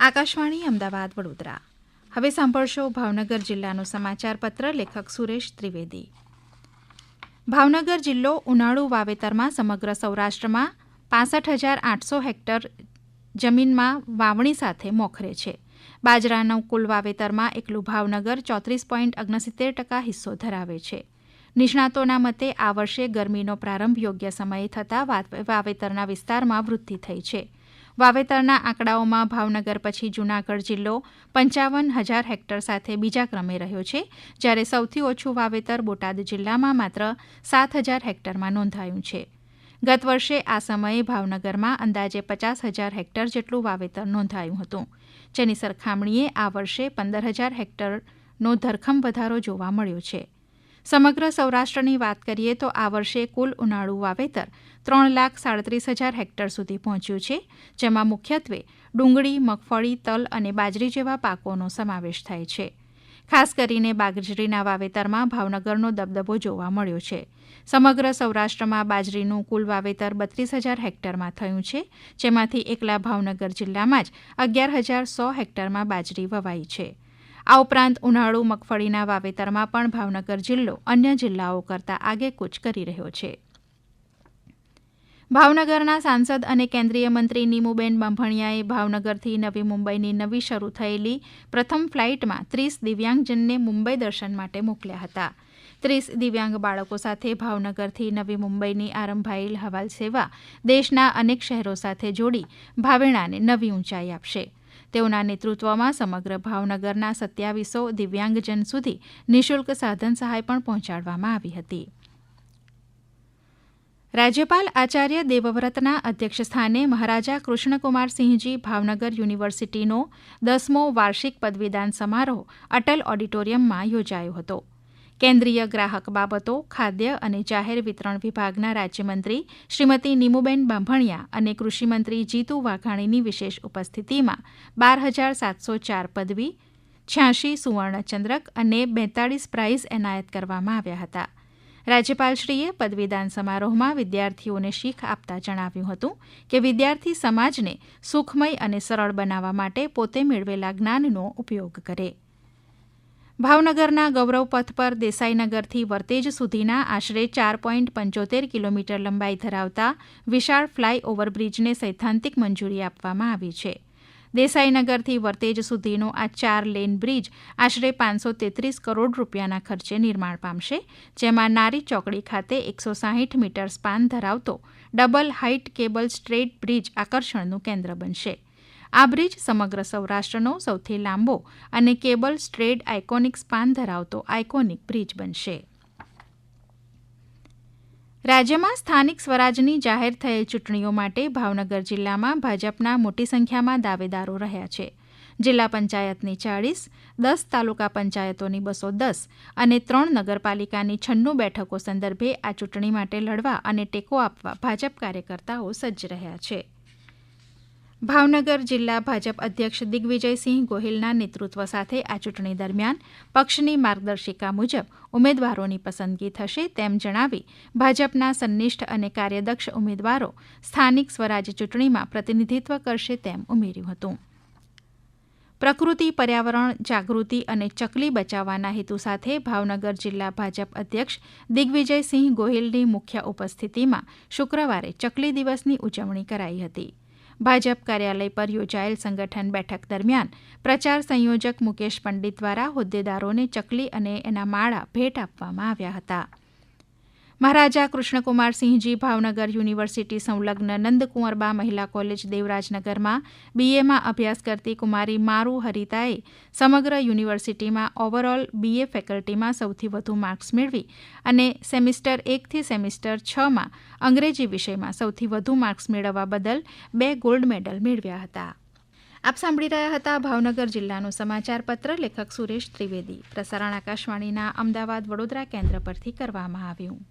આકાશવાણી અમદાવાદ વડોદરા. હવે સાંભળશો ભાવનગર જિલ્લાનું સમાચાર પત્ર. લેખક સુરેશ ત્રિવેદી. ભાવનગર જિલ્લો ઉનાળુ વાવેતરમાં સમગ્ર સૌરાષ્ટ્રમાં 65,800 હેક્ટર જમીનમાં વાવણી સાથે મોખરે છે. બાજરાનું કુલ વાવેતરમાં એકલું ભાવનગર 34.69% હિસ્સો ધરાવે છે. નિષ્ણાતોના મતે આ વર્ષે ગરમીનો પ્રારંભ યોગ્ય સમયે થતાં વાવેતરના વિસ્તારમાં વૃદ્ધિ થઈ છે. વાવેતરના આંકડાઓમાં ભાવનગર પછી જૂનાગઢ જિલ્લો 55,000 હેક્ટર સાથે બીજા ક્રમે રહ્યો છે, જ્યારે સૌથી ઓછું વાવેતર બોટાદ જિલ્લામાં માત્ર 7,000 હેક્ટરમાં નોંધાયું છે. ગત વર્ષે આ સમયે ભાવનગરમાં અંદાજે 50,000 હેક્ટર જેટલું વાવેતર નોંધાયું હતું, જેની સરખામણીએ આ વર્ષે 15,000 હેક્ટરનો ધરખમ વધારો જોવા મળ્યો છે. સમગ્ર સૌરાષ્ટ્રની વાત કરીએ તો આ વર્ષે કુલ ઉનાળુ વાવેતર 3,37,000 હેક્ટર સુધી પહોંચ્યું છે, જેમાં મુખ્યત્વે ડુંગળી, મગફળી, તલ અને બાજરી જેવા પાકોનો સમાવેશ થાય છે. ખાસ કરીને બાજરીના વાવેતરમાં ભાવનગરનો દબદબો જોવા મળ્યો છે. સમગ્ર સૌરાષ્ટ્રમાં બાજરીનું કુલ વાવેતર 32,000 હેક્ટરમાં થયું છે, જેમાંથી એકલા ભાવનગર જિલ્લામાં જ 11,100 હેક્ટરમાં બાજરી વવાઈ છે. આ ઉપરાંત ઉનાળુ મગફળીના વાવેતરમાં પણ ભાવનગર જિલ્લો અન્ય જિલ્લાઓ કરતાં આગેકૂચ કરી રહ્યો છે. ભાવનગરના સાંસદ અને કેન્દ્રીય મંત્રી નીમુબેન બાંભણિયાએ ભાવનગરથી નવી મુંબઈની નવી શરૂ થયેલી પ્રથમ ફ્લાઇટમાં 30 દિવ્યાંગજનને મુંબઈ દર્શન માટે મોકલ્યા હતા. 30 દિવ્યાંગ બાળકો સાથે ભાવનગરથી નવી મુંબઈની આરંભાયેલ હવાઈ સેવા દેશના અનેક શહેરો સાથે જોડી ભાવેણાને નવી ઊંચાઈ આપશે. તેઓના નેતૃત્વમાં સમગ્ર ભાવનગરના 2700 દિવ્યાંગજન સુધી નિઃશુલ્ક સાધન સહાય પણ પહોંચાડવામાં આવી હતી. રાજ્યપાલ આચાર્ય દેવવ્રતના અધ્યક્ષસ્થાને મહારાજા કૃષ્ણકુમારસિંહજી ભાવનગર યુનિવર્સિટીનો 10મો વાર્ષિક પદવીદાન સમારોહ અટલ ઓડિટોરિયમમાં યોજાયો હતો. કેન્દ્રીય ગ્રાહક બાબતો, ખાદ્ય અને જાહેર વિતરણ વિભાગના રાજ્યમંત્રી શ્રીમતી નીમુબેન બાંભણિયા અને કૃષિમંત્રી જીતુ વાઘાણીની વિશેષ ઉપસ્થિતિમાં 12,704 પદવી, 86 સુવર્ણચંદ્રક અને 42 પ્રાઇઝ એનાયત કરવામાં આવ્યા હતા. રાજ્યપાલશ્રીએ પદવીદાન સમારોહમાં વિદ્યાર્થીઓને શીખ આપતા જણાવ્યું હતું કે વિદ્યાર્થી સમાજને સુખમય અને સરળ બનાવવા માટે પોતે મેળવેલા જ્ઞાનનો ઉપયોગ કરે. ભાવનગરના ગૌરવપથ પર દેસાઈનગરથી વર્તેજ સુધીના આશરે 4.75 કિલોમીટર લંબાઈ ધરાવતા વિશાળ ફ્લાય ઓવરબ્રિજને સૈદ્ધાંતિક મંજૂરી આપવામાં આવી છે. દેસાઈનગરથી વર્તેજ સુધીનો આ 4 લેન બ્રિજ આશરે 533 કરોડ રૂપિયાના ખર્ચે નિર્માણ પામશે, જેમાં નારી ચોકડી ખાતે 160 મીટર સ્પાન ધરાવતો double height cable straight bridge આકર્ષણનું કેન્દ્ર બનશે. આ બ્રિજ સમગ્ર સૌરાષ્ટ્રનો સૌથી લાંબો અને કેબલ સ્ટ્રેડ આઇકોનિક સ્પાન ધરાવતો આઇકોનિક બ્રિજ બનશે. રાજ્યમાં સ્થાનિક સ્વરાજની જાહેર થયેલ ચૂંટણીઓ માટે ભાવનગર જિલ્લામાં ભાજપના મોટી સંખ્યામાં દાવેદારો રહ્યા છે. જિલ્લા પંચાયતની 40, 10 તાલુકા પંચાયતોની 210 અને 3 નગરપાલિકાની 96 બેઠકો સંદર્ભે આ ચૂંટણી માટે લડવા અને ટેકો આપવા ભાજપ કાર્યકર્તાઓ સજ્જ રહ્યા છે. ભાવનગર જિલ્લા ભાજપ અધ્યક્ષ દિગ્વિજયસિંહ ગોહિલના નેતૃત્વ સાથે આ ચૂંટણી દરમિયાન પક્ષની માર્ગદર્શિકા મુજબ ઉમેદવારોની પસંદગી થશે તેમ જણાવી ભાજપના સંનિષ્ઠ અને કાર્યદક્ષ ઉમેદવારો સ્થાનિક સ્વરાજ ચૂંટણીમાં પ્રતિનિધિત્વ કરશે તેમ ઉમેર્યું હતું. પ્રકૃતિ પર્યાવરણ જાગૃતિ અને ચકલી બચાવવાના હેતુ સાથે ભાવનગર જિલ્લા ભાજપ અધ્યક્ષ દિગ્વિજયસિંહ ગોહિલની મુખ્ય ઉપસ્થિતિમાં શુક્રવારે ચકલી દિવસની ઉજવણી કરાઈ હતી. ભાજપ કાર્યાલય પર યોજાયેલ સંગઠન બેઠક દરમિયાન પ્રચાર સંયોજક મુકેશ પંડિત દ્વારા હોદ્દેદારોને ચકલી અને એના માળા ભેટ આપવામાં આવ્યા હતા. મહારાજા કૃષ્ણકુમારસિંહજી ભાવનગર યુનિવર્સિટી સંલગ્ન નંદકુંવરબા મહિલા કોલેજ દેવરાજનગરમાં બીએમાં અભ્યાસ કરતી કુમારી મારુ હરિતાએ સમગ્ર યુનિવર્સિટીમાં ઓવરઓલ બીએ ફેકલ્ટીમાં સૌથી વધુ માર્ક્સ મેળવી અને સેમિસ્ટર 1 થી સેમિસ્ટર 6માં અંગ્રેજી વિષયમાં સૌથી વધુ માર્ક્સ મેળવવા બદલ 2 ગોલ્ડ મેડલ મેળવ્યા હતા. આપ સાંભળી રહ્યા હતા ભાવનગર જિલ્લાનું સમાચાર પત્ર. લેખક સુરેશ ત્રિવેદી. પ્રસારણ આકાશવાણીના અમદાવાદ વડોદરા કેન્દ્ર પરથી કરવામાં આવ્યું.